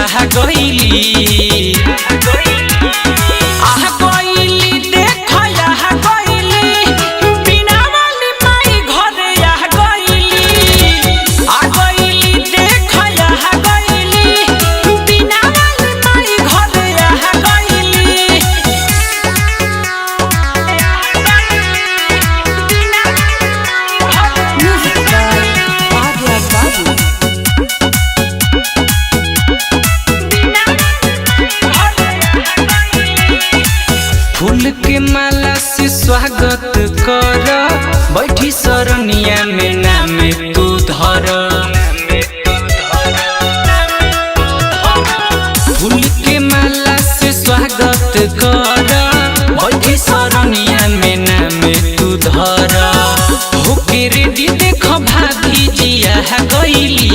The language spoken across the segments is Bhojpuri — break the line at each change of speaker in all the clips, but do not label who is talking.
आह गइली देख आह गइली बिना वाली माई घरे आह गइली देख आह गइली बिना वाली माई घरे आह गइली। फूल के माला से स्वागत कर बैठी सरनिया में नाम तू धर। फूल के माला से स्वागत कर बैठी सरनिया में नाम तू धर। होके रेडी देख भाभी जिया गइली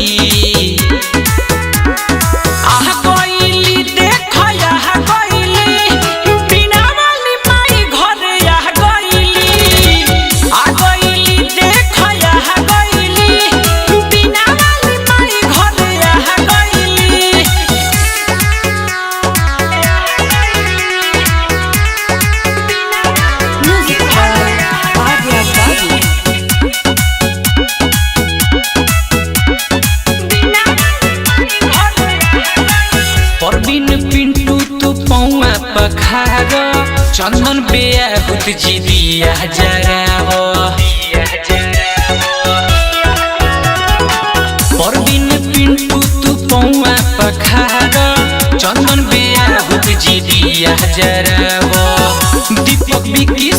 पिंटू तू पौआ पखार चंदन बेआहुत जी दिया जरा हो। परवीन पिंटू तू पौआ पखार चंदन बेआहुत जी दिया जरा हो। दीपक बिकी